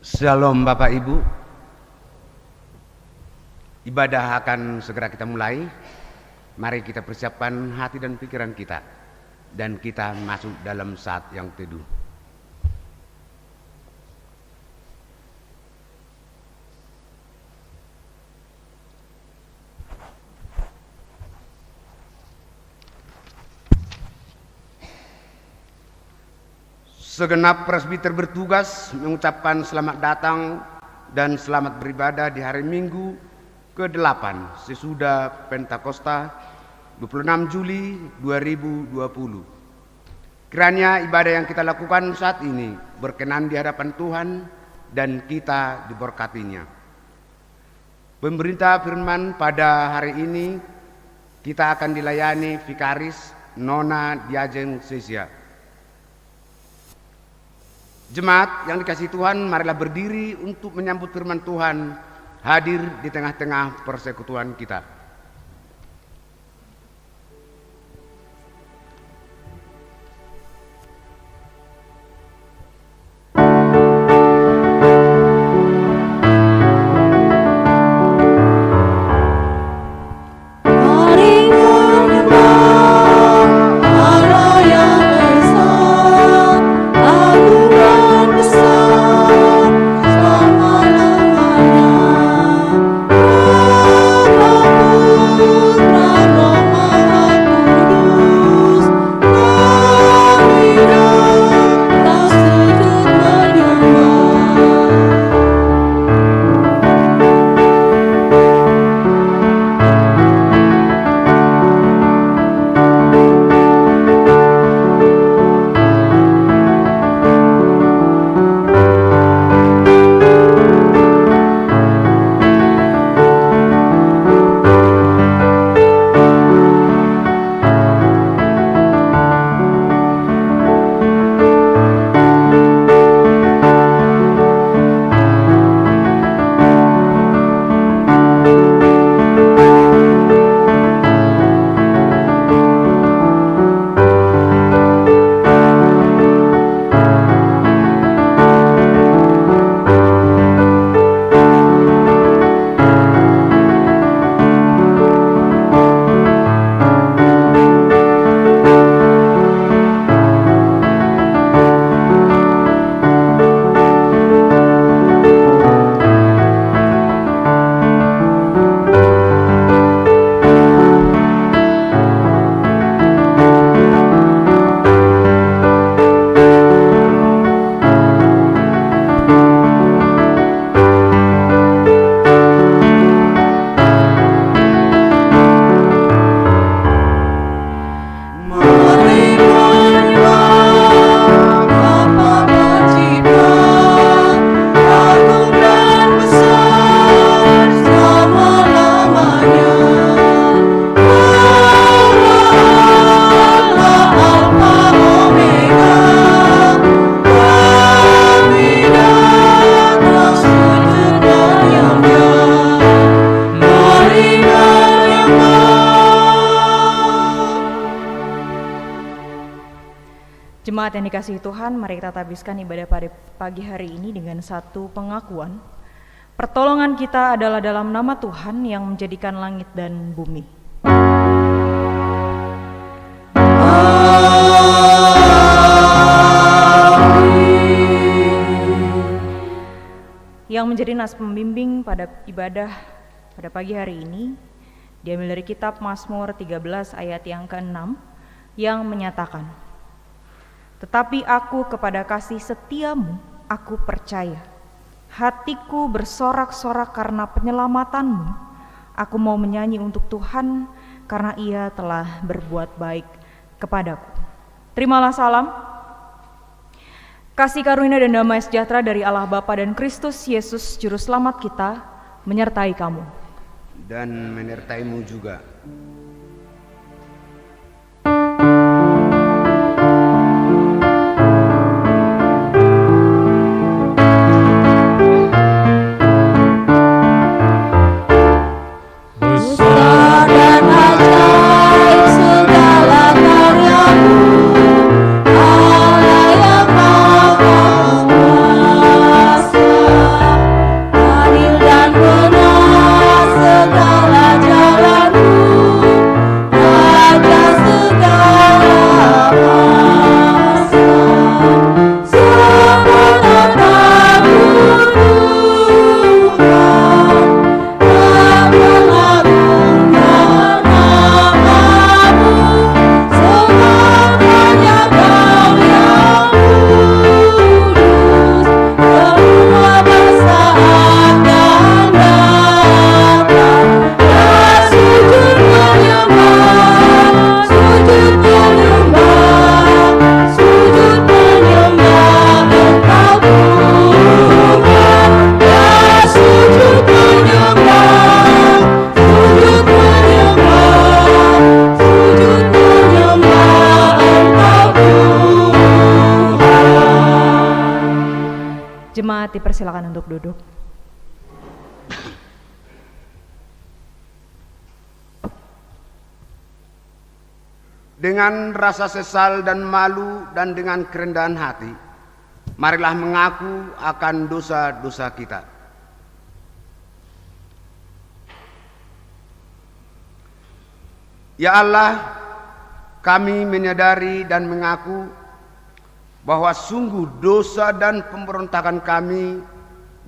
Shalom Bapak Ibu. Ibadah akan segera kita mulai. Mari kita persiapkan hati dan pikiran kita, dan kita masuk dalam saat yang teduh. Segenap presbiter bertugas mengucapkan selamat datang dan selamat beribadah di hari Minggu ke-8 sesudah Pentakosta 26 Juli 2020. Kiranya ibadah yang kita lakukan saat ini berkenan di hadapan Tuhan dan kita diberkatinya. Pemberita firman pada hari ini kita akan dilayani Vikaris Nona Diajeng Sesia. Jemaat yang dikasihi Tuhan, marilah berdiri untuk menyambut firman Tuhan hadir di tengah-tengah persekutuan kita. Jemaat yang dikasihi Tuhan, mari kita habiskan ibadah pada pagi hari ini dengan satu pengakuan. Pertolongan kita adalah dalam nama Tuhan yang menjadikan langit dan bumi. Yang menjadi nas pembimbing pada ibadah pada pagi hari ini diambil dari kitab Mazmur 13 ayat yang ke-6 yang menyatakan, "Tetapi aku kepada kasih setiamu, aku percaya. Hatiku bersorak-sorak karena penyelamatanmu. Aku mau menyanyi untuk Tuhan karena Ia telah berbuat baik kepadaku." Terimalah salam, kasih karunia dan damai sejahtera dari Allah Bapa dan Kristus Yesus Juru Selamat kita menyertai kamu. Dan menyertaimu juga. Allah yang Maha Kuasa. Jemaat dipersilakan untuk duduk. Dengan rasa sesal dan malu dan dengan kerendahan hati, marilah mengaku akan dosa-dosa kita. Ya Allah, kami menyadari dan mengaku bahwa sungguh dosa dan pemberontakan kami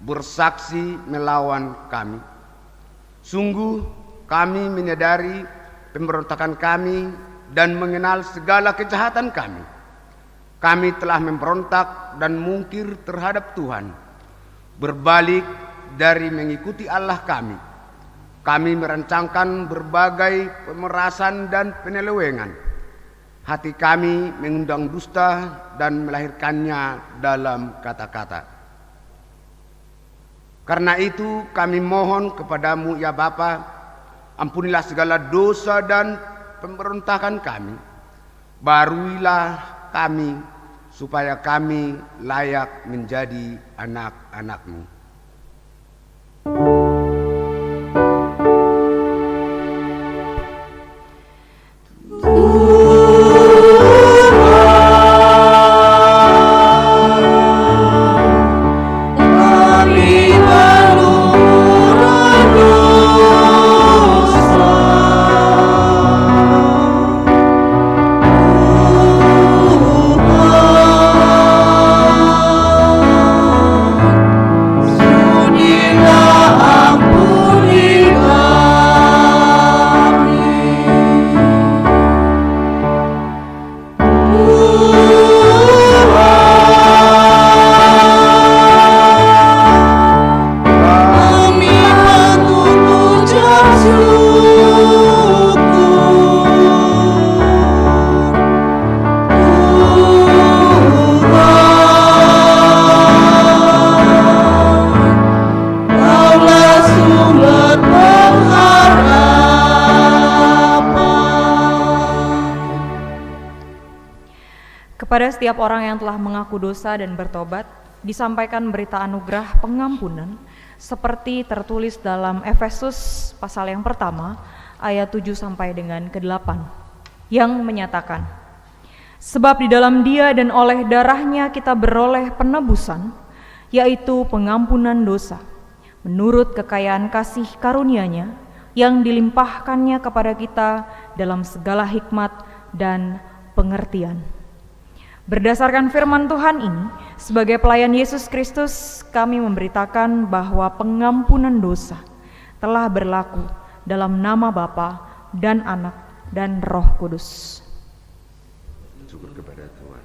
bersaksi melawan kami. Sungguh kami menyadari pemberontakan kami dan mengenal segala kejahatan kami. Kami telah memberontak dan mungkir terhadap Tuhan, berbalik dari mengikuti Allah kami. Kami merancangkan berbagai pemerasan dan penyelewengan. Hati kami mengundang dusta dan melahirkannya dalam kata-kata. Karena itu kami mohon kepadamu ya Bapa, ampunilah segala dosa dan pemberontakan kami. Baruilah kami supaya kami layak menjadi anak-anak-Mu. Kepada setiap orang yang telah mengaku dosa dan bertobat, disampaikan berita anugerah pengampunan seperti tertulis dalam Efesus pasal yang pertama ayat 7 sampai dengan ke-8 yang menyatakan, sebab di dalam Dia dan oleh darahnya kita beroleh penebusan, yaitu pengampunan dosa, menurut kekayaan kasih karunia-Nya yang dilimpahkannya kepada kita dalam segala hikmat dan pengertian. Berdasarkan firman Tuhan ini, sebagai pelayan Yesus Kristus, kami memberitakan bahwa pengampunan dosa telah berlaku dalam nama Bapa dan Anak dan Roh Kudus. Syukur kepada Tuhan.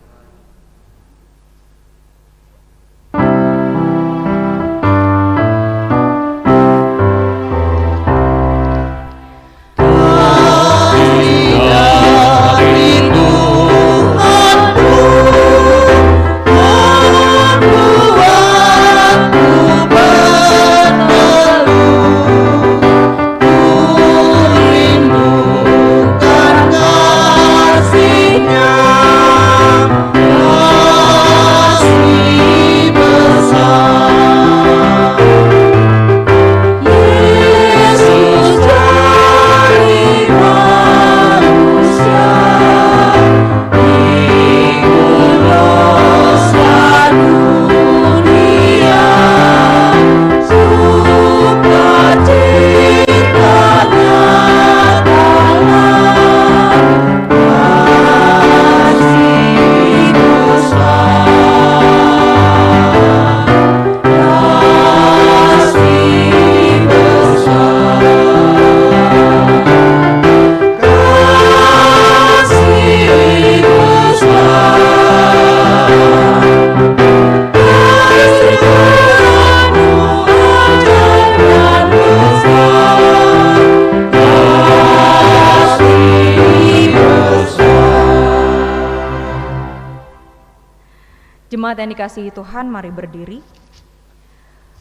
Jemaat yang dikasihi Tuhan, mari berdiri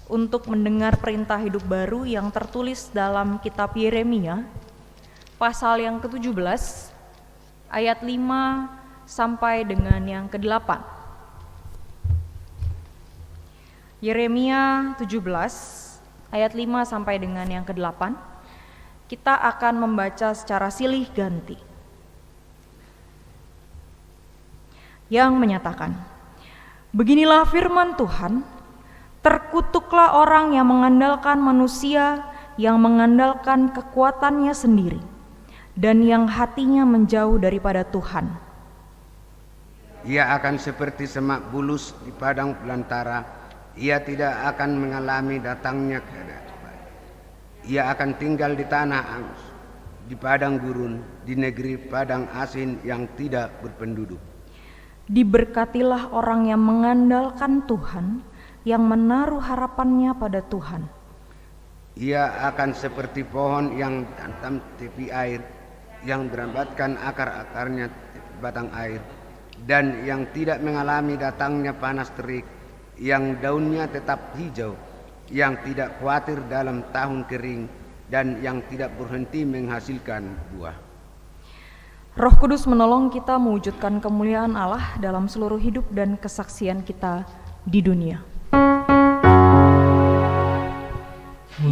untuk mendengar perintah hidup baru yang tertulis dalam kitab Yeremia pasal yang ke-17 ayat 5 sampai dengan yang ke-8. Yeremia 17 ayat 5 sampai dengan yang ke-8. Kita akan membaca secara silih ganti. Yang menyatakan, beginilah firman Tuhan, terkutuklah orang yang mengandalkan manusia, yang mengandalkan kekuatannya sendiri, dan yang hatinya menjauh daripada Tuhan. Ia akan seperti semak bulus di padang belantara. Ia tidak akan mengalami datangnya keadaan. Ia akan tinggal di tanah angus, di padang gurun, di negeri padang asin yang tidak berpenduduk. Diberkatilah orang yang mengandalkan Tuhan, yang menaruh harapannya pada Tuhan. Ia akan seperti pohon yang ditanam tepi air, yang merambatkan akar-akarnya tepi batang air, dan yang tidak mengalami datangnya panas terik, yang daunnya tetap hijau, yang tidak khawatir dalam tahun kering, dan yang tidak berhenti menghasilkan buah. Roh Kudus menolong kita mewujudkan kemuliaan Allah dalam seluruh hidup dan kesaksian kita di dunia.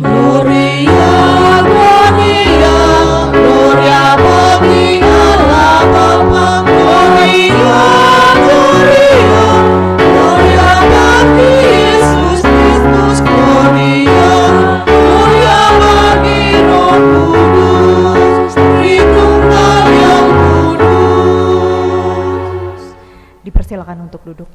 Gloria, Gloria, Gloria bagi Allah Bapa. Gloria, Gloria, Gloria bagi Yesus Kristus. Gloria, Gloria bagi Roh Kudus, Tritunggal yang kudus. Dipersilakan untuk duduk.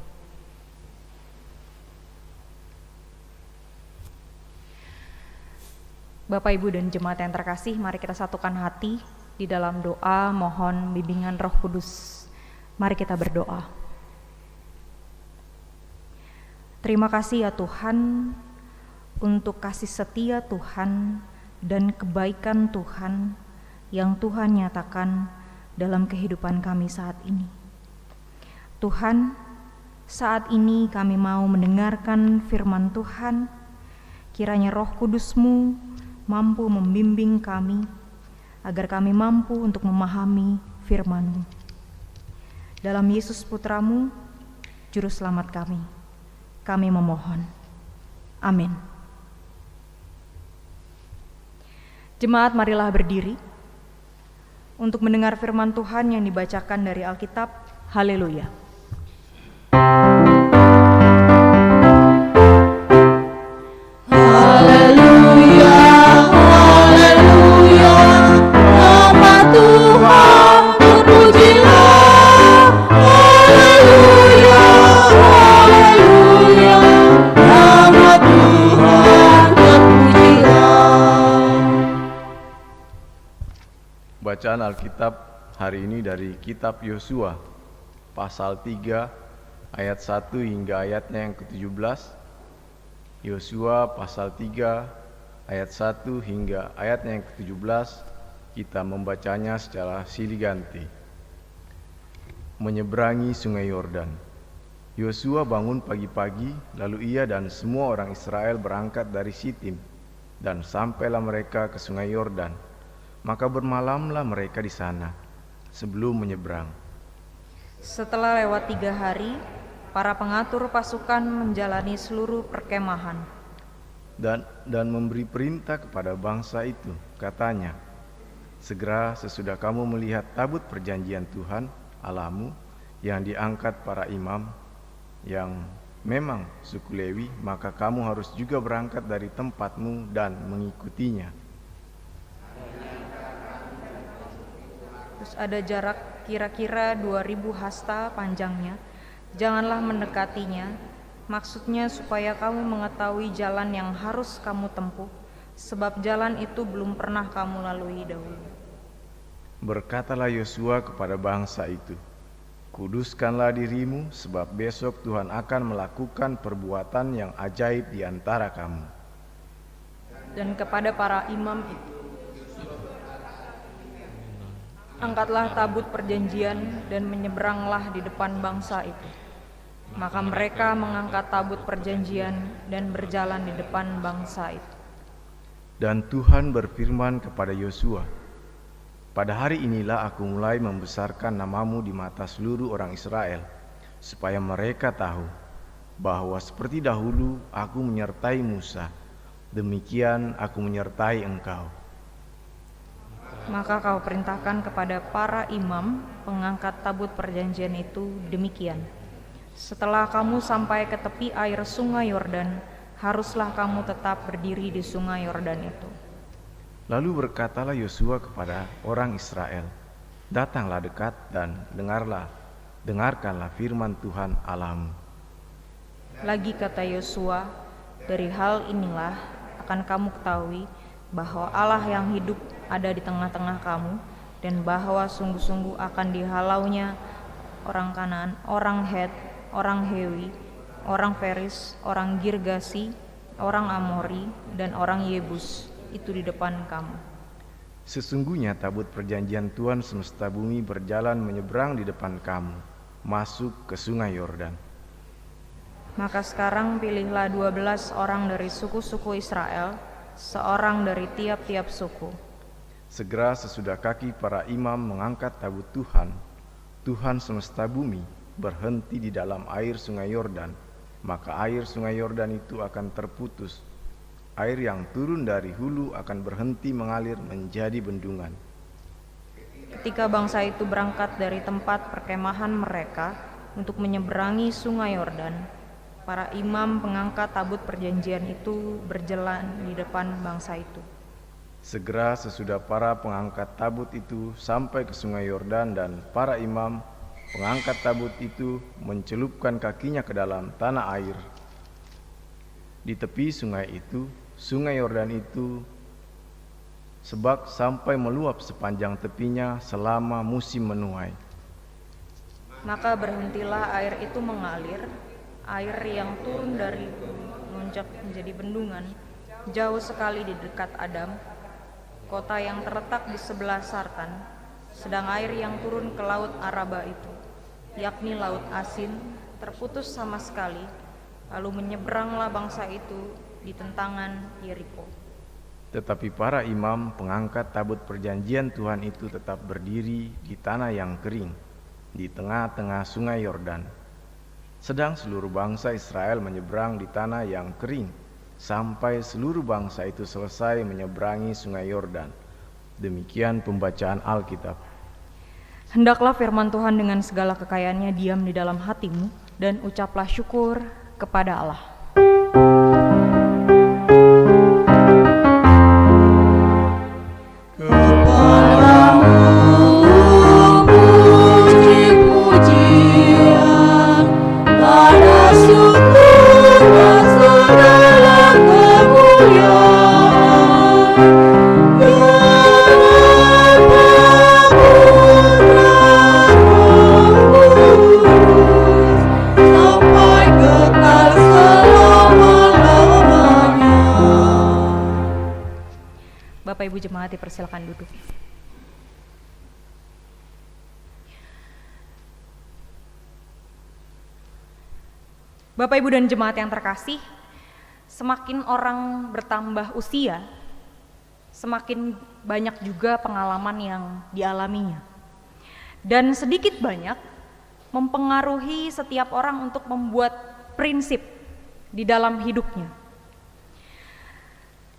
Bapak, Ibu, dan jemaat yang terkasih, mari kita satukan hati di dalam doa mohon bimbingan Roh Kudus. Mari kita berdoa. Terima kasih ya Tuhan untuk kasih setia Tuhan dan kebaikan Tuhan yang Tuhan nyatakan dalam kehidupan kami saat ini. Tuhan, saat ini kami mau mendengarkan firman Tuhan. Kiranya Roh Kudus-Mu mampu membimbing kami, agar kami mampu untuk memahami firman-Mu. Dalam Yesus Putra-Mu, Juru Selamat kami memohon. Amin. Jemaat, marilah berdiri untuk mendengar firman Tuhan yang dibacakan dari Alkitab. Haleluya. Bacaan Alkitab hari ini dari kitab Yosua pasal 3 ayat 1 hingga ayatnya yang ke-17. Yosua pasal 3 ayat 1 hingga ayatnya yang ke-17. Kita membacanya secara silih ganti. Menyeberangi sungai Yordan. Yosua bangun pagi-pagi, lalu ia dan semua orang Israel berangkat dari Sitim, dan sampailah mereka ke sungai Yordan. Maka bermalamlah mereka di sana sebelum menyeberang. Setelah lewat 3 hari, para pengatur pasukan menjalani seluruh perkemahan Dan memberi perintah kepada bangsa itu, katanya, segera sesudah kamu melihat tabut perjanjian Tuhan Allahmu yang diangkat para imam, yang memang suku Lewi, maka kamu harus juga berangkat dari tempatmu dan mengikutinya. Terus ada jarak kira-kira 2000 hasta panjangnya. Janganlah mendekatinya, maksudnya supaya kamu mengetahui jalan yang harus kamu tempuh, sebab jalan itu belum pernah kamu lalui dahulu. Berkatalah Yosua kepada bangsa itu, kuduskanlah dirimu, sebab besok Tuhan akan melakukan perbuatan yang ajaib di antara kamu. Dan kepada para imam itu, angkatlah tabut perjanjian dan menyeberanglah di depan bangsa itu. Maka mereka mengangkat tabut perjanjian dan berjalan di depan bangsa itu. Dan Tuhan berfirman kepada Yosua, pada hari inilah aku mulai membesarkan namamu di mata seluruh orang Israel, supaya mereka tahu bahwa seperti dahulu aku menyertai Musa, demikian aku menyertai engkau. Maka kau perintahkan kepada para imam pengangkat tabut perjanjian itu demikian. Setelah kamu sampai ke tepi air sungai Yordan, haruslah kamu tetap berdiri di sungai Yordan itu. Lalu berkatalah Yosua kepada orang Israel, datanglah dekat dan dengarkanlah firman Tuhan Allahmu. Lagi kata Yosua, dari hal inilah akan kamu ketahui bahwa Allah yang hidup ada di tengah-tengah kamu, dan bahwa sungguh-sungguh akan dihalaunya orang Kanaan, orang Het, orang Hewi, orang Feris, orang Girgasi, orang Amori, dan orang Yebus itu di depan kamu. Sesungguhnya tabut perjanjian Tuhan semesta bumi berjalan menyeberang di depan kamu, masuk ke sungai Yordan. Maka sekarang pilihlah 12 orang dari suku-suku Israel, seorang dari tiap-tiap suku. Segera sesudah kaki para imam mengangkat tabut Tuhan, Tuhan semesta bumi berhenti di dalam air sungai Yordan, maka air sungai Yordan itu akan terputus. Air yang turun dari hulu akan berhenti mengalir menjadi bendungan. Ketika bangsa itu berangkat dari tempat perkemahan mereka untuk menyeberangi sungai Yordan, para imam pengangkat tabut perjanjian itu berjalan di depan bangsa itu. Segera sesudah para pengangkat tabut itu sampai ke sungai Yordan dan para imam pengangkat tabut itu mencelupkan kakinya ke dalam tanah air. Di tepi sungai itu, sungai Yordan itu sebab sampai meluap sepanjang tepinya selama musim menuai. Maka berhentilah air itu mengalir, air yang turun dari melonjak menjadi bendungan, jauh sekali di dekat Adam, kota yang terletak di sebelah Sartan, sedang air yang turun ke laut Araba itu, yakni laut asin, terputus sama sekali, lalu menyeberanglah bangsa itu di tentangan Yeriko. Tetapi para imam pengangkat tabut perjanjian Tuhan itu tetap berdiri di tanah yang kering, di tengah-tengah sungai Yordan. Sedang seluruh bangsa Israel menyeberang di tanah yang kering, sampai seluruh bangsa itu selesai menyeberangi sungai Yordan. Demikian pembacaan Alkitab. Hendaklah firman Tuhan dengan segala kekayaannya diam di dalam hatimu, dan ucaplah syukur kepada Allah. Bapak Ibu jemaat dipersilakan duduk. Bapak Ibu dan jemaat yang terkasih, semakin orang bertambah usia, semakin banyak juga pengalaman yang dialaminya. Dan sedikit banyak mempengaruhi setiap orang untuk membuat prinsip di dalam hidupnya.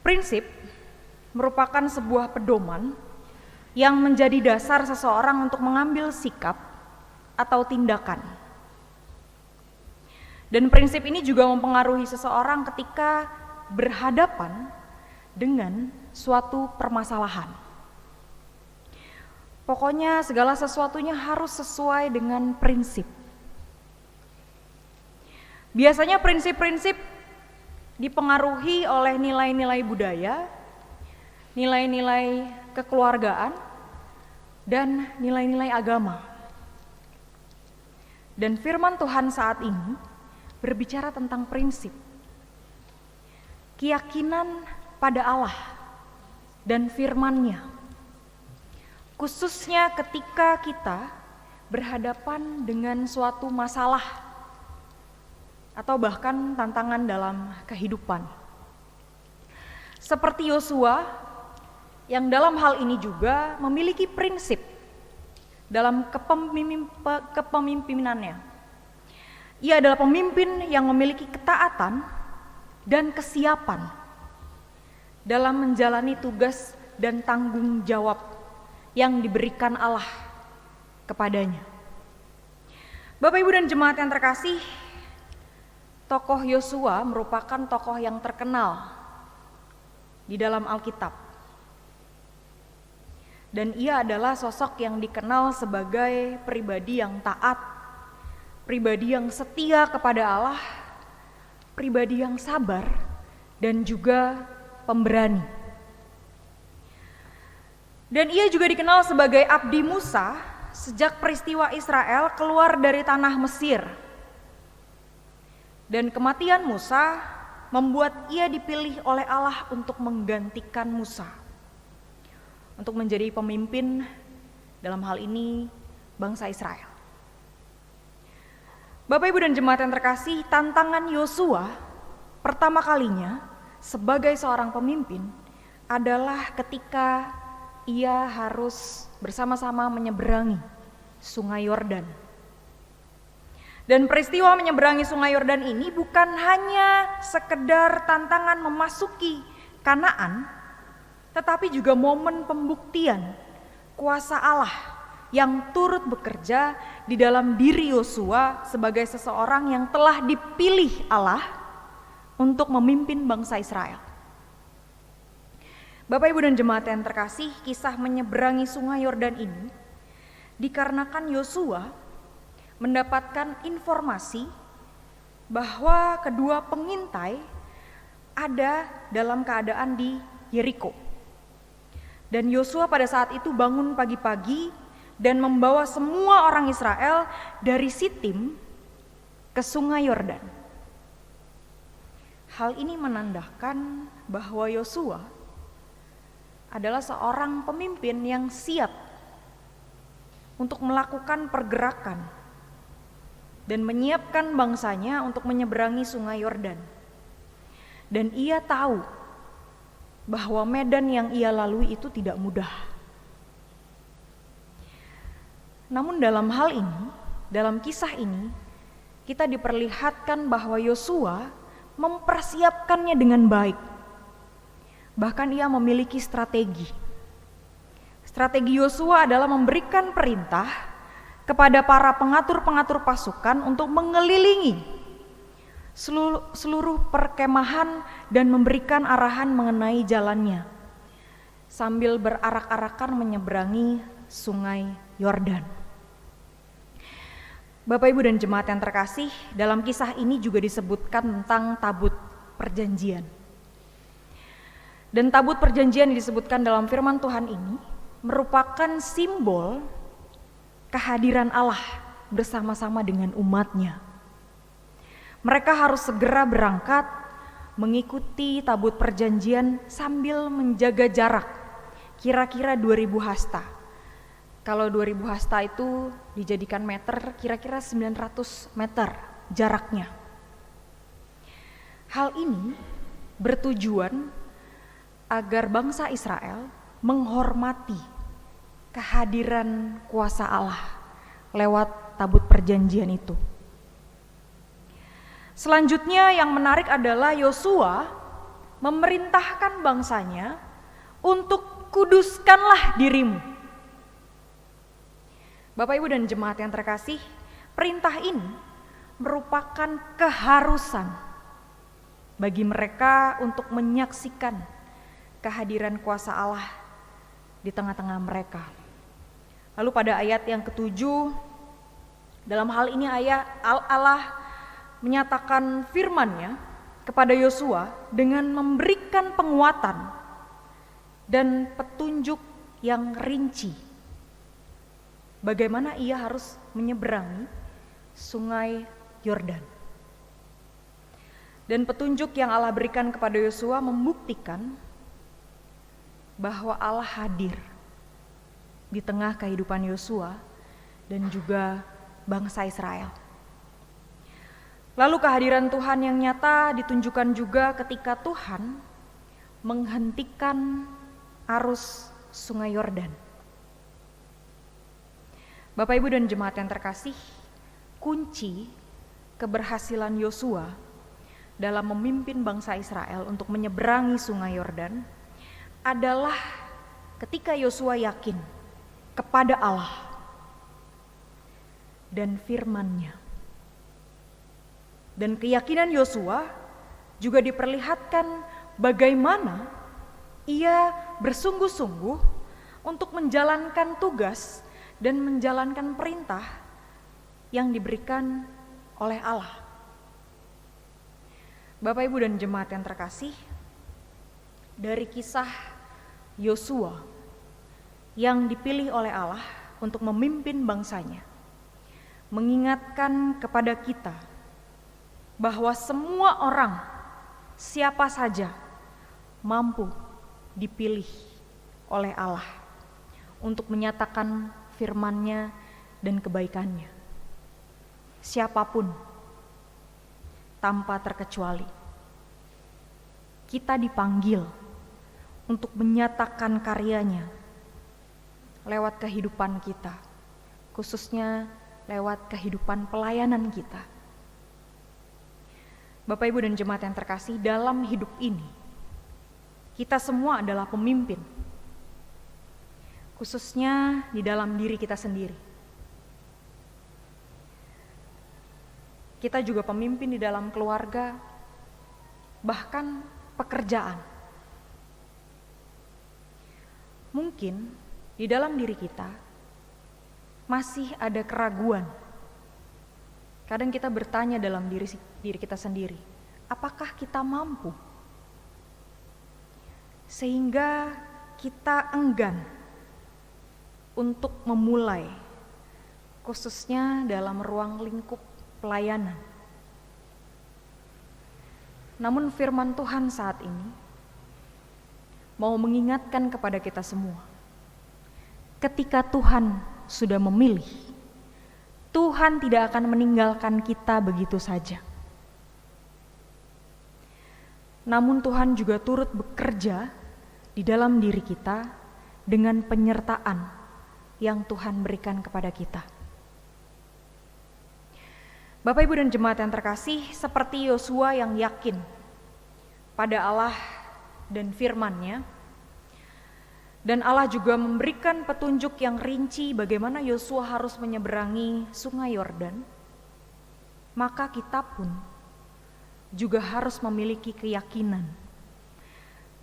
Prinsip merupakan sebuah pedoman yang menjadi dasar seseorang untuk mengambil sikap atau tindakan. Dan prinsip ini juga mempengaruhi seseorang ketika berhadapan dengan suatu permasalahan. Pokoknya segala sesuatunya harus sesuai dengan prinsip. Biasanya prinsip-prinsip dipengaruhi oleh nilai-nilai budaya, nilai-nilai kekeluargaan, dan nilai-nilai agama. Dan firman Tuhan saat ini berbicara tentang prinsip, keyakinan pada Allah dan firman-Nya, khususnya ketika kita berhadapan dengan suatu masalah atau bahkan tantangan dalam kehidupan. Seperti Yosua yang dalam hal ini juga memiliki prinsip dalam kepemimpinannya. Ia adalah pemimpin yang memiliki ketaatan dan kesiapan dalam menjalani tugas dan tanggung jawab yang diberikan Allah kepadanya. Bapak, Ibu, dan jemaat yang terkasih, tokoh Yosua merupakan tokoh yang terkenal di dalam Alkitab. Dan ia adalah sosok yang dikenal sebagai pribadi yang taat, pribadi yang setia kepada Allah, pribadi yang sabar, dan juga pemberani. Dan ia juga dikenal sebagai abdi Musa sejak peristiwa Israel keluar dari tanah Mesir. Dan kematian Musa membuat ia dipilih oleh Allah untuk menggantikan Musa, untuk menjadi pemimpin dalam hal ini bangsa Israel. Bapak, Ibu, dan jemaat yang terkasih, tantangan Yosua pertama kalinya sebagai seorang pemimpin adalah ketika ia harus bersama-sama menyeberangi Sungai Yordan. Dan peristiwa menyeberangi Sungai Yordan ini bukan hanya sekedar tantangan memasuki Kanaan, tetapi juga momen pembuktian kuasa Allah yang turut bekerja di dalam diri Yosua sebagai seseorang yang telah dipilih Allah untuk memimpin bangsa Israel. Bapak, Ibu, dan jemaat yang terkasih, kisah menyeberangi Sungai Yordan ini dikarenakan Yosua mendapatkan informasi bahwa kedua pengintai ada dalam keadaan di Yeriko. Dan Yosua pada saat itu bangun pagi-pagi dan membawa semua orang Israel dari Sitim ke Sungai Yordan. Hal ini menandakan bahwa Yosua adalah seorang pemimpin yang siap untuk melakukan pergerakan dan menyiapkan bangsanya untuk menyeberangi Sungai Yordan. Dan ia tahu bahwa medan yang ia lalui itu tidak mudah. Namun dalam hal ini, dalam kisah ini, kita diperlihatkan bahwa Yosua mempersiapkannya dengan baik. Bahkan ia memiliki strategi. Strategi Yosua adalah memberikan perintah kepada para pengatur-pengatur pasukan untuk mengelilingi seluruh perkemahan dan memberikan arahan mengenai jalannya sambil berarak-arakan menyeberangi Sungai Yordan. Bapak, Ibu, dan jemaat yang terkasih, dalam kisah ini juga disebutkan tentang tabut perjanjian. Dan tabut perjanjian yang disebutkan dalam firman Tuhan ini merupakan simbol kehadiran Allah bersama-sama dengan umatnya. Mereka harus segera berangkat mengikuti tabut perjanjian sambil menjaga jarak kira-kira 2000 hasta. Kalau 2000 hasta itu dijadikan meter, kira-kira 900 meter jaraknya. Hal ini bertujuan agar bangsa Israel menghormati kehadiran kuasa Allah lewat tabut perjanjian itu. Selanjutnya yang menarik adalah Yosua memerintahkan bangsanya untuk kuduskanlah dirimu. Bapak, Ibu, dan jemaat yang terkasih, perintah ini merupakan keharusan bagi mereka untuk menyaksikan kehadiran kuasa Allah di tengah-tengah mereka. Lalu pada ayat yang ke-7, dalam hal ini Allah menyatakan firman-Nya kepada Yosua dengan memberikan penguatan dan petunjuk yang rinci bagaimana ia harus menyeberangi Sungai Yordan. Dan petunjuk yang Allah berikan kepada Yosua membuktikan bahwa Allah hadir di tengah kehidupan Yosua dan juga bangsa Israel. Lalu kehadiran Tuhan yang nyata ditunjukkan juga ketika Tuhan menghentikan arus Sungai Yordan. Bapak, Ibu, dan jemaat yang terkasih, kunci keberhasilan Yosua dalam memimpin bangsa Israel untuk menyeberangi Sungai Yordan adalah ketika Yosua yakin kepada Allah dan firman-Nya. Dan keyakinan Yosua juga diperlihatkan bagaimana ia bersungguh-sungguh untuk menjalankan tugas dan menjalankan perintah yang diberikan oleh Allah. Bapak, Ibu, dan jemaat yang terkasih, dari kisah Yosua yang dipilih oleh Allah untuk memimpin bangsanya, mengingatkan kepada kita bahwa semua orang, siapa saja, mampu dipilih oleh Allah untuk menyatakan firman-Nya dan kebaikan-Nya. Siapapun, tanpa terkecuali, kita dipanggil untuk menyatakan karya-Nya lewat kehidupan kita, khususnya lewat kehidupan pelayanan kita. Bapak, Ibu, dan jemaat yang terkasih, dalam hidup ini kita semua adalah pemimpin, khususnya di dalam diri kita sendiri. Kita juga pemimpin di dalam keluarga, bahkan pekerjaan. Mungkin di dalam diri kita masih ada keraguan. Kadang kita bertanya dalam diri kita sendiri, apakah kita mampu? Sehingga kita enggan untuk memulai, khususnya dalam ruang lingkup pelayanan. Namun firman Tuhan saat ini mau mengingatkan kepada kita semua, ketika Tuhan sudah memilih, Tuhan tidak akan meninggalkan kita begitu saja. Namun Tuhan juga turut bekerja di dalam diri kita dengan penyertaan yang Tuhan berikan kepada kita. Bapak, Ibu, dan jemaat yang terkasih, seperti Yosua yang yakin pada Allah dan firman-Nya, dan Allah juga memberikan petunjuk yang rinci bagaimana Yosua harus menyeberangi Sungai Yordan, maka kita pun juga harus memiliki keyakinan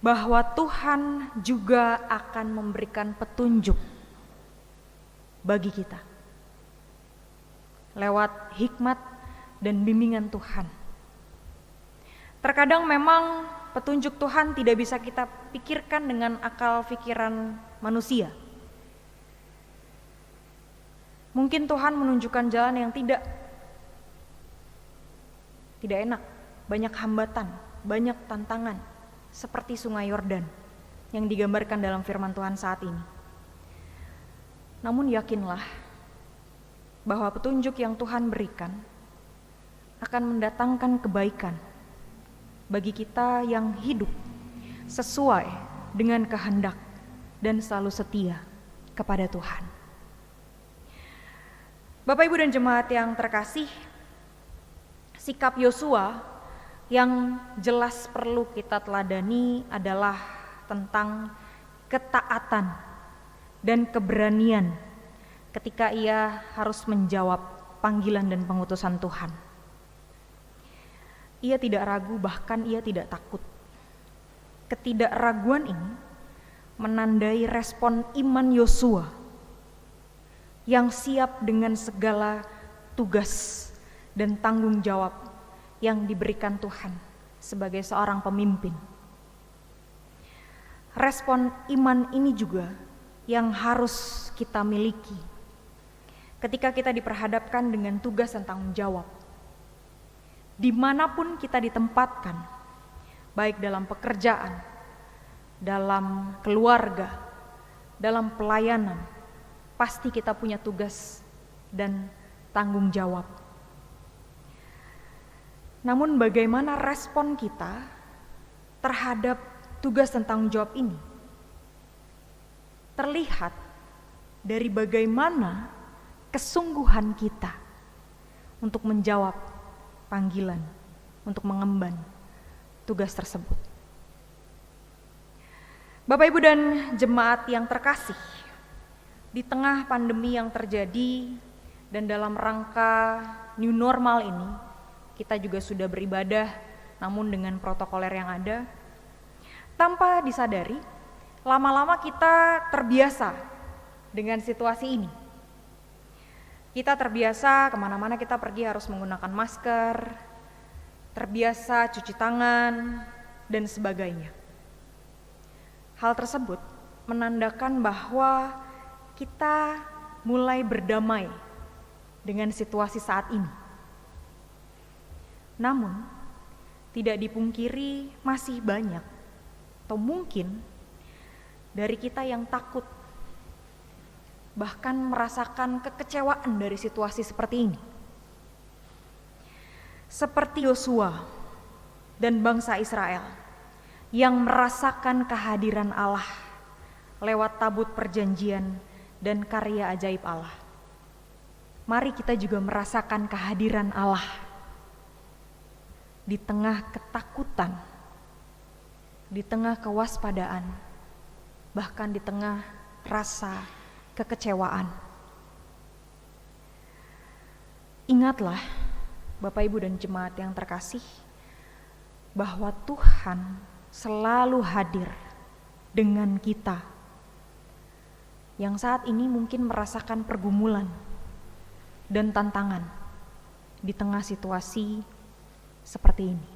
bahwa Tuhan juga akan memberikan petunjuk bagi kita lewat hikmat dan bimbingan Tuhan. Terkadang memang petunjuk Tuhan tidak bisa kita pikirkan dengan akal pikiran manusia. Mungkin Tuhan menunjukkan jalan yang tidak enak, banyak hambatan, banyak tantangan, seperti Sungai Yordan yang digambarkan dalam firman Tuhan saat ini. Namun yakinlah bahwa petunjuk yang Tuhan berikan akan mendatangkan kebaikan bagi kita yang hidup sesuai dengan kehendak dan selalu setia kepada Tuhan. Bapak, Ibu, dan jemaat yang terkasih, sikap Yosua yang jelas perlu kita teladani adalah tentang ketaatan dan keberanian ketika ia harus menjawab panggilan dan pengutusan Tuhan. Ia tidak ragu, bahkan ia tidak takut. Ketidakraguan ini menandai respon iman Yosua yang siap dengan segala tugas dan tanggung jawab yang diberikan Tuhan sebagai seorang pemimpin. Respon iman ini juga yang harus kita miliki ketika kita diperhadapkan dengan tugas dan tanggung jawab. Dimanapun kita ditempatkan, baik dalam pekerjaan, dalam keluarga, dalam pelayanan, pasti kita punya tugas dan tanggung jawab. Namun bagaimana respon kita terhadap tugas dan tanggung jawab ini? Terlihat dari bagaimana kesungguhan kita untuk menjawab panggilan untuk mengemban tugas tersebut. Bapak, Ibu, dan jemaat yang terkasih, di tengah pandemi yang terjadi dan dalam rangka new normal ini, kita juga sudah beribadah namun dengan protokoler yang ada. Tanpa disadari, lama-lama kita terbiasa dengan situasi ini. Kita terbiasa kemana-mana kita pergi harus menggunakan masker, terbiasa cuci tangan, dan sebagainya. Hal tersebut menandakan bahwa kita mulai berdamai dengan situasi saat ini. Namun, tidak dipungkiri masih banyak, atau mungkin dari kita yang takut, bahkan merasakan kekecewaan dari situasi seperti ini. Seperti Yosua dan bangsa Israel yang merasakan kehadiran Allah lewat tabut perjanjian dan karya ajaib Allah. Mari kita juga merasakan kehadiran Allah di tengah ketakutan, di tengah kewaspadaan, bahkan di tengah rasa kekecewaan. Ingatlah, Bapak, Ibu, dan jemaat yang terkasih, bahwa Tuhan selalu hadir dengan kita yang saat ini mungkin merasakan pergumulan dan tantangan di tengah situasi seperti ini.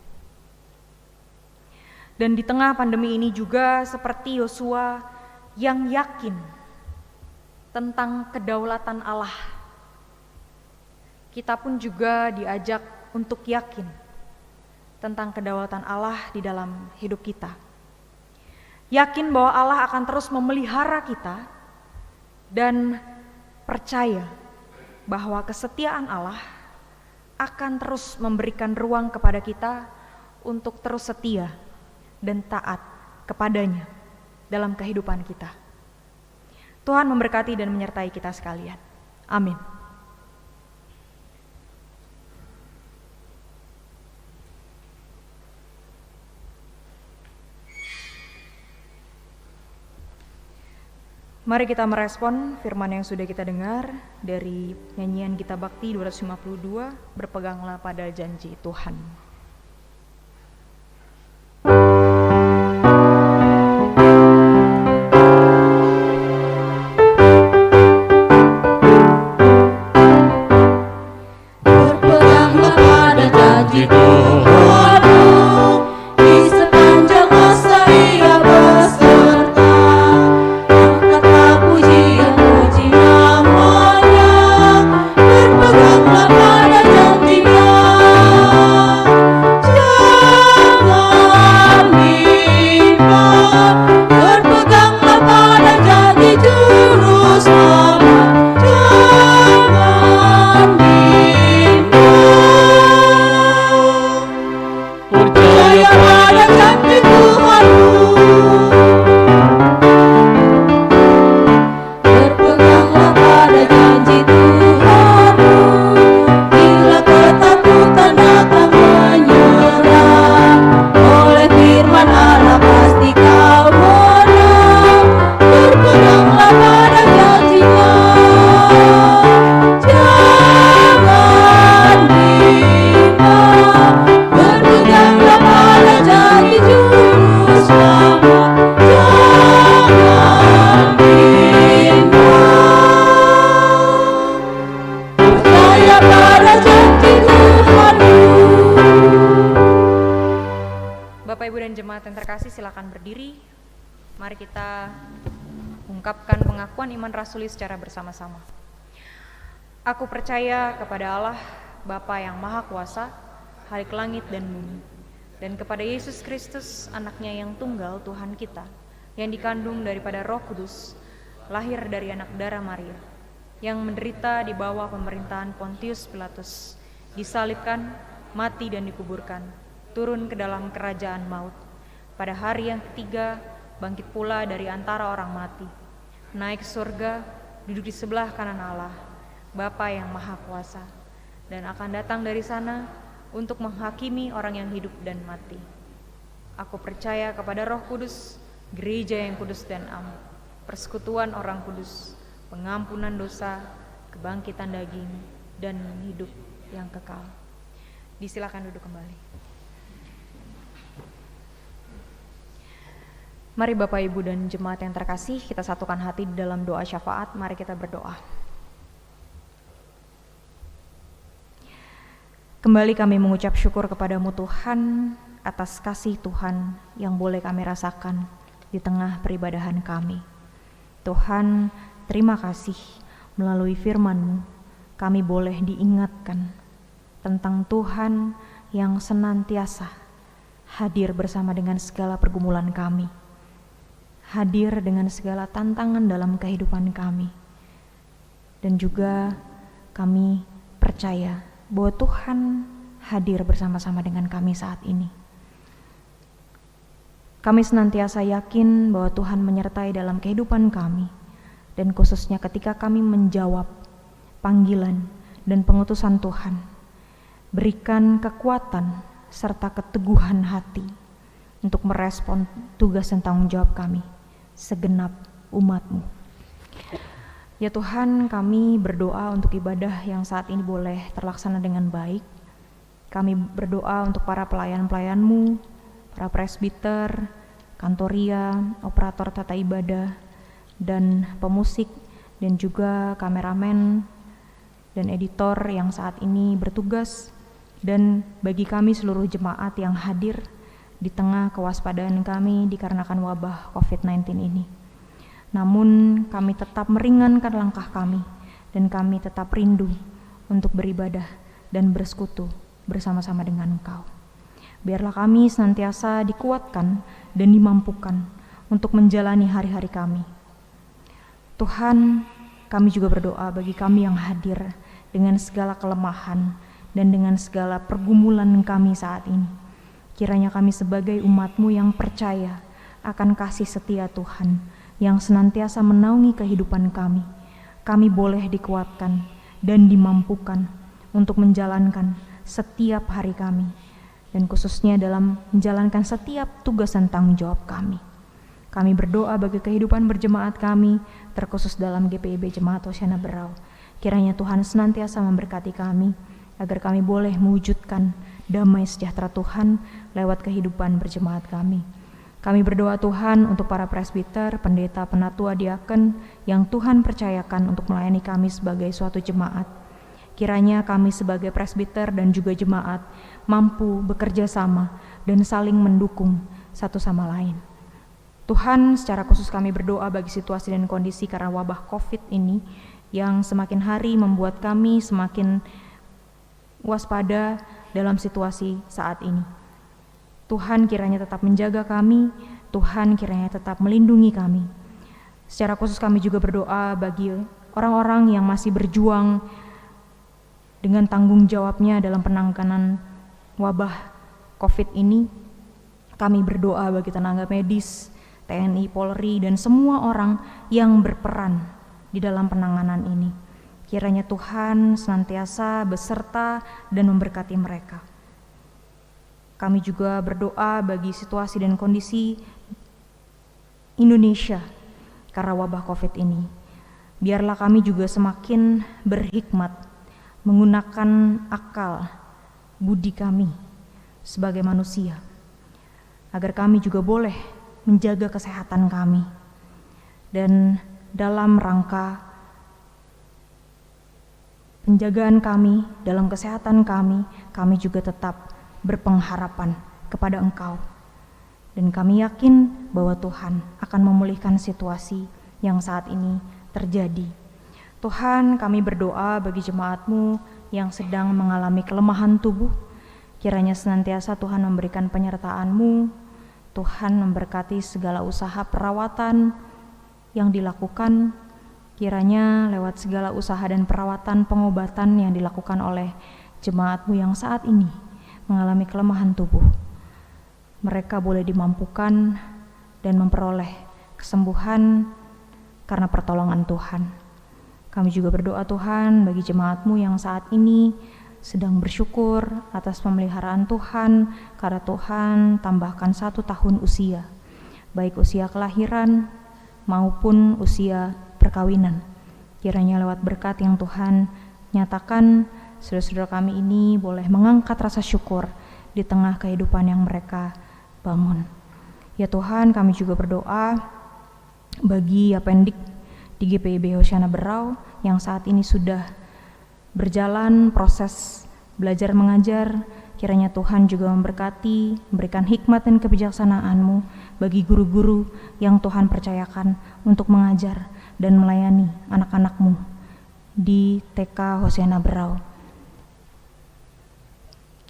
Dan di tengah pandemi ini juga seperti Yosua yang yakin tentang kedaulatan Allah, kita pun juga diajak untuk yakin tentang kedaulatan Allah di dalam hidup kita. Yakin bahwa Allah akan terus memelihara kita dan percaya bahwa kesetiaan Allah akan terus memberikan ruang kepada kita untuk terus setia dan taat kepadanya dalam kehidupan kita. Tuhan memberkati dan menyertai kita sekalian. Amin. Mari kita merespon firman yang sudah kita dengar dari nyanyian Gita Bakti 252, berpeganglah pada janji Tuhan. Berpeganglah pada janji Tuhanmu, di sepanjang masa Ia beserta. Angkatlah puji namanya, berpeganglah pada janji-Nya. Jangan bimbang, berpeganglah pada janji Juru Selamat. Jangan percaya pada janji Tuhanmu. Berpeganglah pada janji Tuhanmu, bila ketakutan datang menyerang, oleh firman Allah pasti kau menang. Berpeganglah pada janji-Nya. Jangan bimbang, berpeganglah pada janji Juru Selamat. Jangan bimbang, percaya pada janji Tuhanmu. Bapak, Ibu, dan jemaat yang terkasih, silakan berdiri. Mari kita ungkapkan pengakuan iman rasuli secara bersama-sama. Aku percaya kepada Allah, Bapa yang Maha Kuasa, Khalik langit dan bumi, dan kepada Yesus Kristus, anaknya yang tunggal, Tuhan kita, yang dikandung daripada Roh Kudus, lahir dari anak darah Maria, yang menderita di bawah pemerintahan Pontius Pilatus, disalibkan, mati dan dikuburkan, turun ke dalam kerajaan maut. Pada hari yang ketiga, bangkit pula dari antara orang mati, naik ke surga, duduk di sebelah kanan Allah, Bapa yang Maha Kuasa, dan akan datang dari sana untuk menghakimi orang yang hidup dan mati. Aku percaya kepada Roh Kudus, gereja yang kudus dan am, persekutuan orang kudus, pengampunan dosa, kebangkitan daging, dan hidup yang kekal. Disilakan duduk kembali. Mari Bapak, Ibu, dan jemaat yang terkasih, kita satukan hati di dalam doa syafaat. Mari kita berdoa. Kembali kami mengucap syukur kepadamu Tuhan, atas kasih Tuhan yang boleh kami rasakan di tengah peribadahan kami. Tuhan, terima kasih melalui firman-Mu kami boleh diingatkan tentang Tuhan yang senantiasa hadir bersama dengan segala pergumulan kami, hadir dengan segala tantangan dalam kehidupan kami. Dan juga kami percaya bahwa Tuhan hadir bersama-sama dengan kami saat ini. Kami senantiasa yakin bahwa Tuhan menyertai dalam kehidupan kami, dan khususnya ketika kami menjawab panggilan dan pengutusan Tuhan. Berikan kekuatan serta keteguhan hati untuk merespon tugas dan tanggung jawab kami, segenap umat-Mu. Ya Tuhan, kami berdoa untuk ibadah yang saat ini boleh terlaksana dengan baik. Kami berdoa untuk para pelayan-pelayan-Mu, para presbiter, kantoria, operator tata ibadah, dan pemusik, dan juga kameramen dan editor yang saat ini bertugas, dan bagi kami seluruh jemaat yang hadir di tengah kewaspadaan kami dikarenakan wabah COVID-19 ini. Namun kami tetap meringankan langkah kami, dan kami tetap rindu untuk beribadah dan bersekutu bersama-sama dengan Engkau. Biarlah kami senantiasa dikuatkan dan dimampukan untuk menjalani hari-hari kami. Tuhan, kami juga berdoa bagi kami yang hadir dengan segala kelemahan dan dengan segala pergumulan kami saat ini. Kiranya kami sebagai umat-Mu yang percaya akan kasih setia Tuhan yang senantiasa menaungi kehidupan kami boleh dikuatkan dan dimampukan untuk menjalankan setiap hari kami, dan khususnya dalam menjalankan setiap tugas dan tanggung jawab kami. Kami berdoa bagi kehidupan berjemaat kami, terkhusus dalam GPIB Jemaat Hosiana Berau. Kiranya Tuhan senantiasa memberkati kami, agar kami boleh mewujudkan damai sejahtera Tuhan lewat kehidupan berjemaat kami. Kami berdoa Tuhan untuk para presbiter, pendeta, penatua, diaken yang Tuhan percayakan untuk melayani kami sebagai suatu jemaat. Kiranya kami sebagai presbiter dan juga jemaat mampu bekerja sama dan saling mendukung satu sama lain. Tuhan, secara khusus kami berdoa bagi situasi dan kondisi karena wabah COVID ini yang semakin hari membuat kami semakin waspada dalam situasi saat ini. Tuhan kiranya tetap menjaga kami, Tuhan kiranya tetap melindungi kami. Secara khusus kami juga berdoa bagi orang-orang yang masih berjuang dengan tanggung jawabnya dalam penanganan wabah COVID ini. Kami berdoa bagi tenaga medis, TNI, Polri, dan semua orang yang berperan di dalam penanganan ini. Kiranya Tuhan senantiasa beserta dan memberkati mereka. Kami juga berdoa bagi situasi dan kondisi Indonesia karena wabah COVID ini. Biarlah kami juga semakin berhikmat menggunakan akal budi kami sebagai manusia, agar kami juga boleh menjaga kesehatan kami. Dan dalam rangka penjagaan kami, dalam kesehatan kami juga tetap berpengharapan kepada Engkau. Dan kami yakin bahwa Tuhan akan memulihkan situasi yang saat ini terjadi. Tuhan, kami berdoa bagi jemaat-Mu yang sedang mengalami kelemahan tubuh. Kiranya senantiasa Tuhan memberikan penyertaan-Mu. Tuhan memberkati segala usaha perawatan yang dilakukan. Kiranya lewat segala usaha dan perawatan pengobatan yang dilakukan oleh jemaat-Mu yang saat ini mengalami kelemahan tubuh, mereka boleh dimampukan dan memperoleh kesembuhan karena pertolongan Tuhan. Kami juga berdoa Tuhan bagi jemaat-Mu yang saat ini sedang bersyukur atas pemeliharaan Tuhan, karena Tuhan tambahkan 1 tahun usia, baik usia kelahiran maupun usia perkawinan. Kiranya lewat berkat yang Tuhan nyatakan, saudara-saudara kami ini boleh mengangkat rasa syukur di tengah kehidupan yang mereka bangun. Ya Tuhan, kami juga berdoa bagi Yapendik di GPIB Hosiana Berau yang saat ini sudah berjalan proses belajar mengajar. Kiranya Tuhan juga memberkati, memberikan hikmat dan kebijaksanaan-Mu bagi guru-guru yang Tuhan percayakan untuk mengajar dan melayani anak-anak-Mu di TK Hosiana Berau.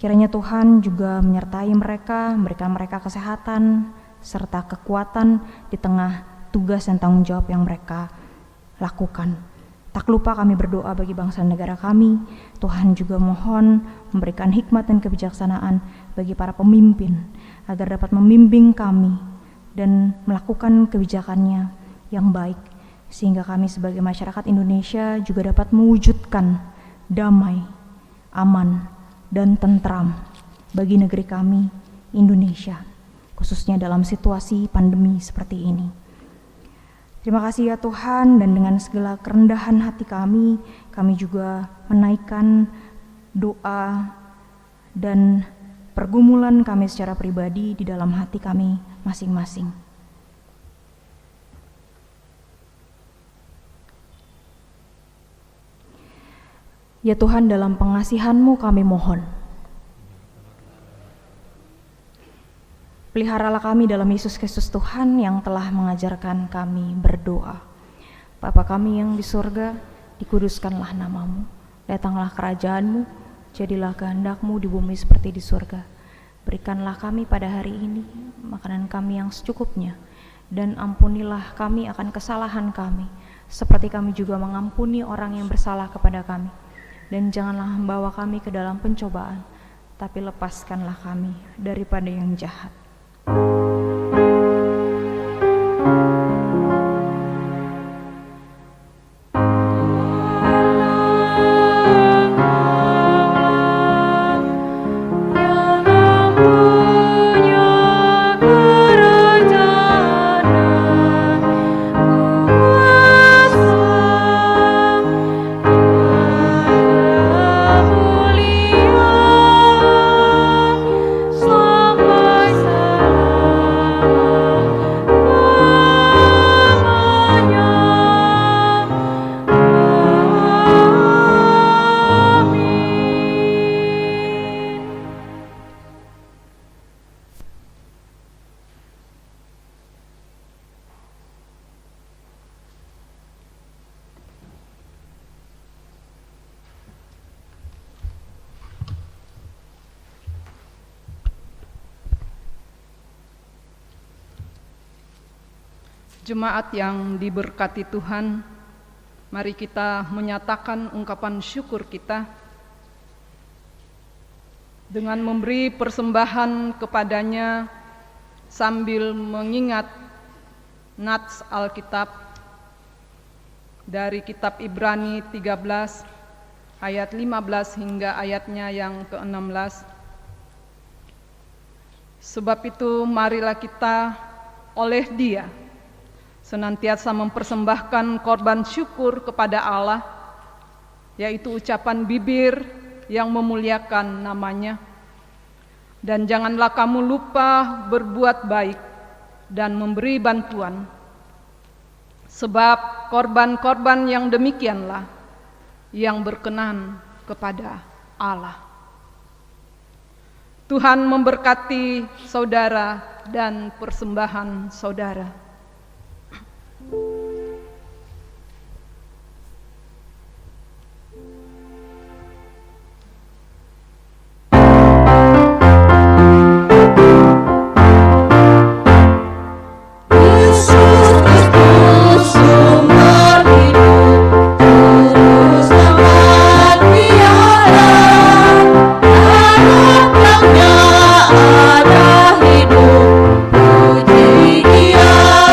Kiranya Tuhan juga menyertai mereka, memberikan mereka kesehatan serta kekuatan di tengah tugas dan tanggung jawab yang mereka lakukan. Tak lupa kami berdoa bagi bangsa dan negara kami. Tuhan juga mohon memberikan hikmat dan kebijaksanaan bagi para pemimpin agar dapat membimbing kami dan melakukan kebijakannya yang baik, sehingga kami sebagai masyarakat Indonesia juga dapat mewujudkan damai, aman, dan tentram bagi negeri kami Indonesia, khususnya dalam situasi pandemi seperti ini. Terima kasih ya Tuhan, dan dengan segala kerendahan hati kami juga menaikkan doa dan pergumulan kami secara pribadi di dalam hati kami masing-masing. Ya Tuhan, dalam pengasihan-Mu kami mohon, peliharalah kami dalam Yesus Kristus Tuhan yang telah mengajarkan kami berdoa. Bapa kami yang di surga, dikuduskanlah nama-Mu, datanglah kerajaan-Mu, jadilah kehendak-Mu di bumi seperti di surga. Berikanlah kami pada hari ini makanan kami yang secukupnya, dan ampunilah kami akan kesalahan kami, seperti kami juga mengampuni orang yang bersalah kepada kami. Dan janganlah membawa kami ke dalam pencobaan, tapi lepaskanlah kami daripada yang jahat. Jemaat yang diberkati Tuhan, mari kita menyatakan ungkapan syukur kita dengan memberi persembahan kepadanya sambil mengingat nats Alkitab dari kitab Ibrani 13 ayat 15 hingga ayatnya yang ke-16. Sebab itu marilah kita oleh Dia senantiasa mempersembahkan korban syukur kepada Allah, yaitu ucapan bibir yang memuliakan nama-Nya. Dan janganlah kamu lupa berbuat baik dan memberi bantuan, sebab korban-korban yang demikianlah yang berkenan kepada Allah. Tuhan memberkati saudara dan persembahan saudara. Ada hidup, puji Dia.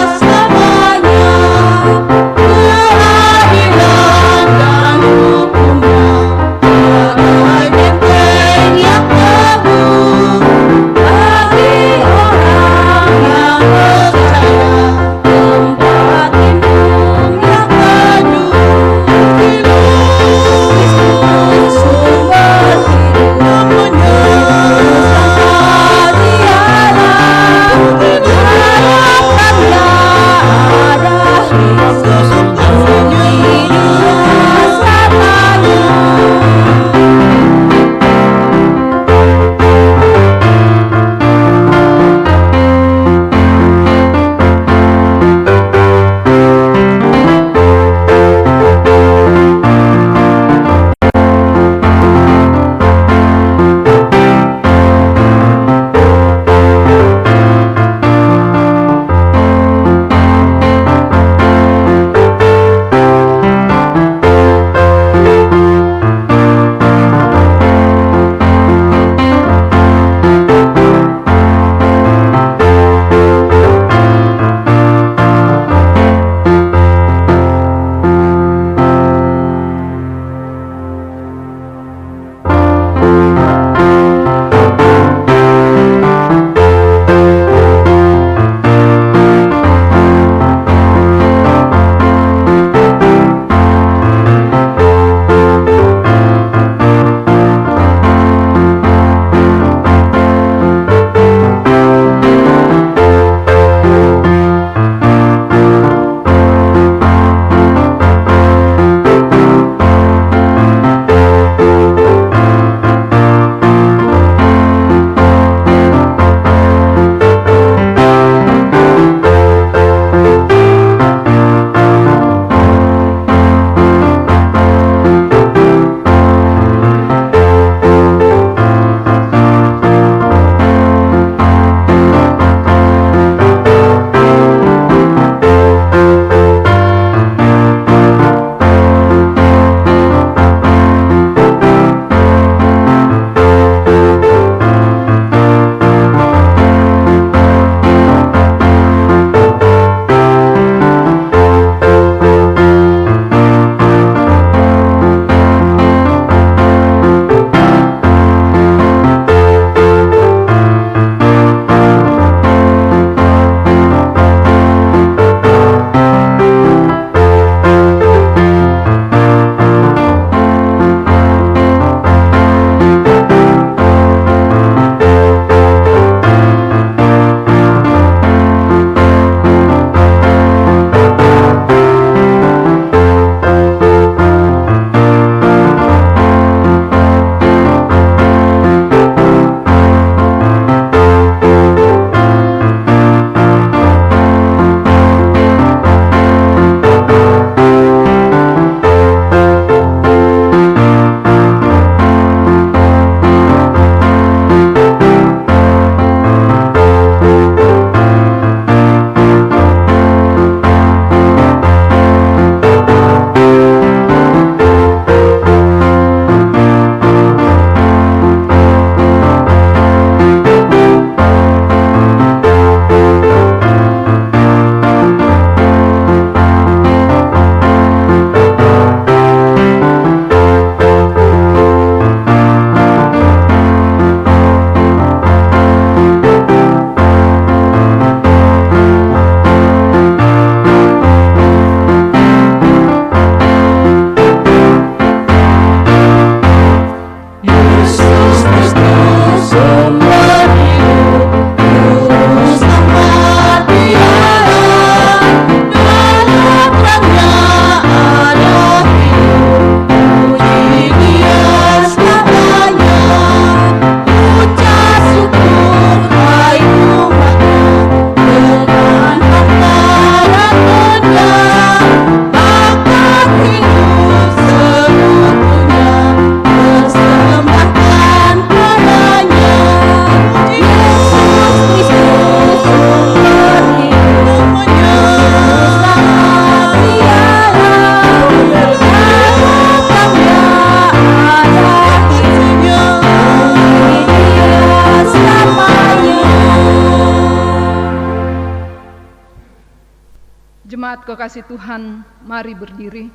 Jemaat kekasih Tuhan, mari berdiri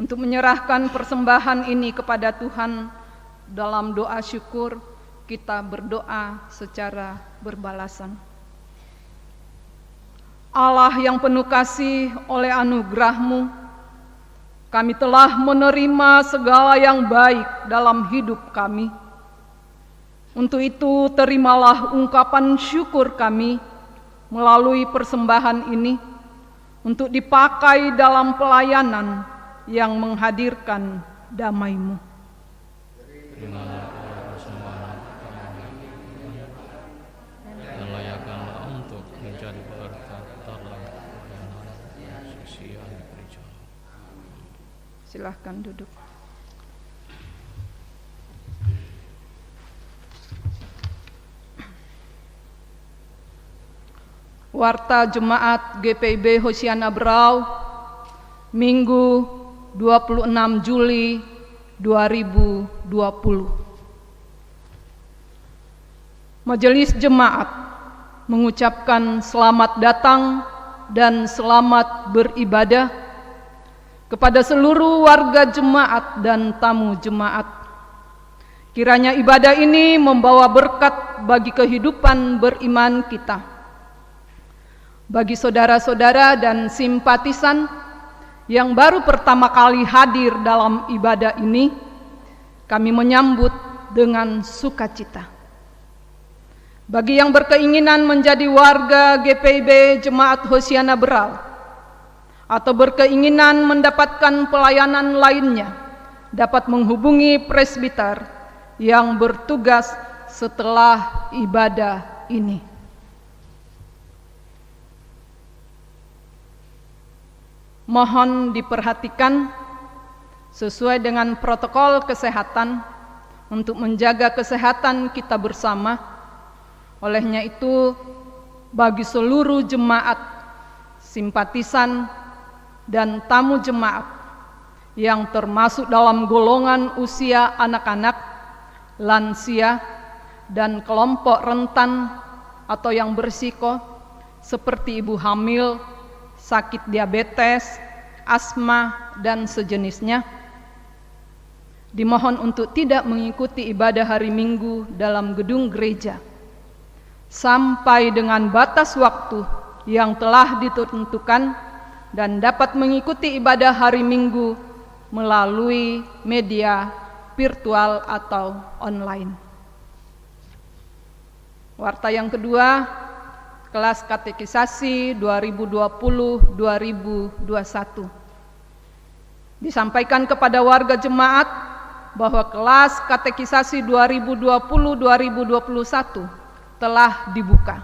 untuk menyerahkan persembahan ini kepada Tuhan. Dalam doa syukur kita berdoa secara berbalasan. Allah yang penuh kasih, oleh anugerah-Mu kami telah menerima segala yang baik dalam hidup kami. Untuk itu terimalah ungkapan syukur kami melalui persembahan ini untuk dipakai dalam pelayanan yang menghadirkan damai-Mu. Dan layakkanlah untuk menjadi berkat dalam pelayanan sosial gereja. Silahkan duduk. Warta Jemaat GPIB Hosiana Berau, Minggu 26 Juli 2020. Majelis Jemaat mengucapkan selamat datang dan selamat beribadah kepada seluruh warga jemaat dan tamu jemaat. Kiranya ibadah ini membawa berkat bagi kehidupan beriman kita. Bagi saudara-saudara dan simpatisan yang baru pertama kali hadir dalam ibadah ini, kami menyambut dengan sukacita. Bagi yang berkeinginan menjadi warga GPIB Jemaat Hosiana Berau atau berkeinginan mendapatkan pelayanan lainnya, dapat menghubungi presbiter yang bertugas setelah ibadah ini. Mohon diperhatikan sesuai dengan protokol kesehatan untuk menjaga kesehatan kita bersama. Olehnya itu, bagi seluruh jemaat, simpatisan, dan tamu jemaat yang termasuk dalam golongan usia anak-anak, lansia, dan kelompok rentan atau yang berisiko seperti ibu hamil, sakit diabetes, asma, dan sejenisnya, dimohon untuk tidak mengikuti ibadah hari Minggu dalam gedung gereja sampai dengan batas waktu yang telah ditentukan dan dapat mengikuti ibadah hari Minggu melalui media virtual atau online. Warta yang kedua, kelas katekisasi 2020-2021. Disampaikan kepada warga jemaat bahwa kelas katekisasi 2020-2021 telah dibuka.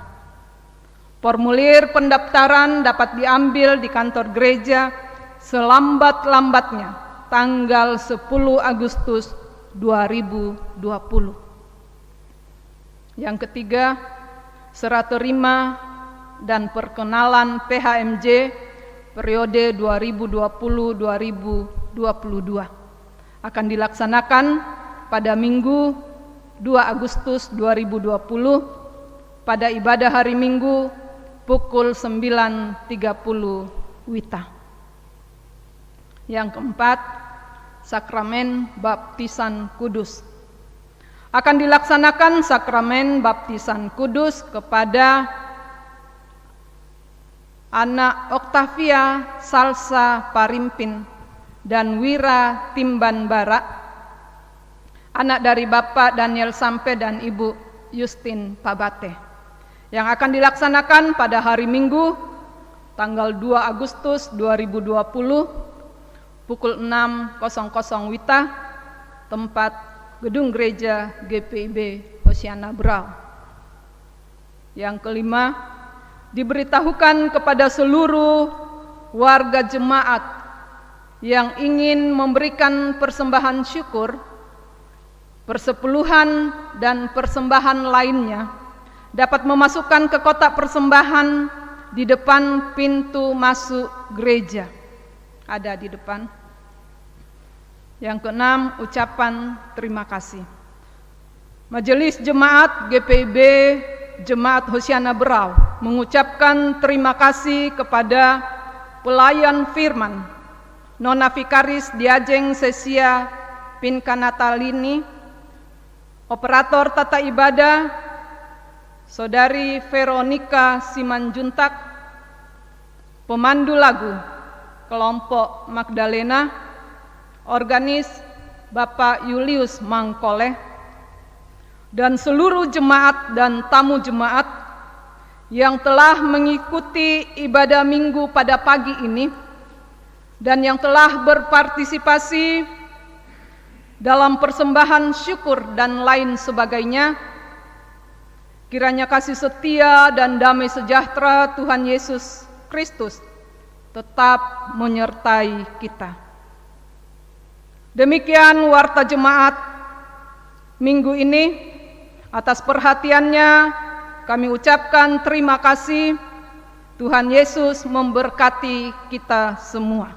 Formulir pendaftaran dapat diambil di kantor gereja selambat-lambatnya tanggal 10 Agustus 2020. Yang ketiga, serah terima dan perkenalan PHMJ periode 2020-2022 akan dilaksanakan pada Minggu 2 Agustus 2020 pada ibadah hari Minggu pukul 9.30 WITA. Yang keempat, sakramen baptisan kudus. Akan dilaksanakan sakramen baptisan kudus kepada anak Oktavia Salsa Parimpin dan Wira Timban Bara, anak dari Bapak Daniel Sampe dan Ibu Justin Pabate, yang akan dilaksanakan pada hari Minggu tanggal 2 Agustus 2020 pukul 6.00 WITA, tempat Gedung Gereja GPIB Hosiana Berau. Yang kelima, diberitahukan kepada seluruh warga jemaat yang ingin memberikan persembahan syukur, persepuluhan, dan persembahan lainnya dapat memasukkan ke kotak persembahan di depan pintu masuk gereja. Ada di depan. Yang keenam, ucapan terima kasih. Majelis Jemaat GPIB Jemaat Hosiana Berau mengucapkan terima kasih kepada pelayan firman, Nona Vikaris Diajeng Sesia Pinkanatalini, operator tata ibadah, Saudari Veronica Simanjuntak, pemandu lagu, kelompok Magdalena, organis Bapak Julius Mangkoleh, dan seluruh jemaat dan tamu jemaat yang telah mengikuti ibadah minggu pada pagi ini dan yang telah berpartisipasi dalam persembahan syukur dan lain sebagainya. Kiranya kasih setia dan damai sejahtera Tuhan Yesus Kristus tetap menyertai kita. Demikian warta jemaat minggu ini. Atas perhatiannya kami ucapkan terima kasih. Tuhan Yesus memberkati kita semua.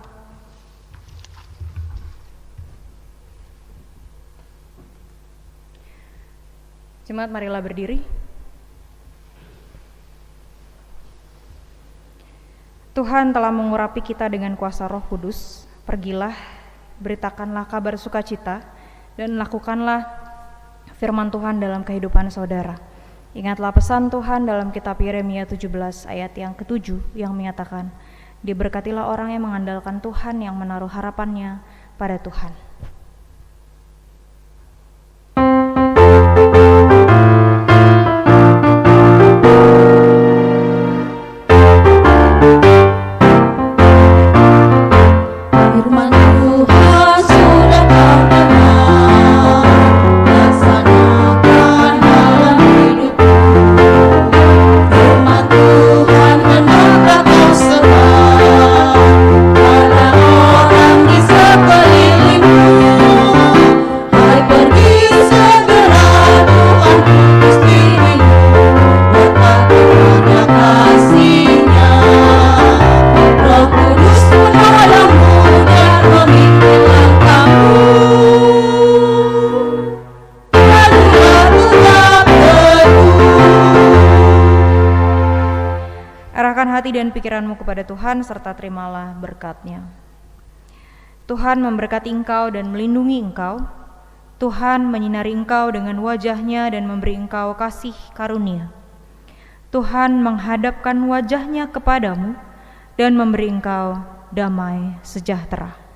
Jemaat, marilah berdiri. Tuhan telah mengurapi kita dengan kuasa Roh Kudus. Pergilah, beritakanlah kabar sukacita, dan lakukanlah firman Tuhan dalam kehidupan saudara. Ingatlah pesan Tuhan dalam kitab Yeremia 17 ayat yang ke-7 yang menyatakan, diberkatilah orang yang mengandalkan Tuhan, yang menaruh harapannya pada Tuhan. Firman Tuhan sudah kau dengar, laksanakan dalam hidupmu. Firman Tuhan hendaklah kau sebar pada orang di sekelilingmu. Hai, pergi segera, Tuhan putus dirimu, lekat kepada kasih-Nya. Roh Kudus menolongmu dan memimpin langkahmu. Lalulah tetap teguh. Arahkan hati dan pikiranmu kepada Tuhan serta terimalah berkat-Nya. Tuhan memberkati engkau dan melindungi engkau. Tuhan menyinari engkau dengan wajah-Nya dan memberi engkau kasih karunia. Tuhan menghadapkan wajah-Nya kepadamu dan memberi engkau damai sejahtera.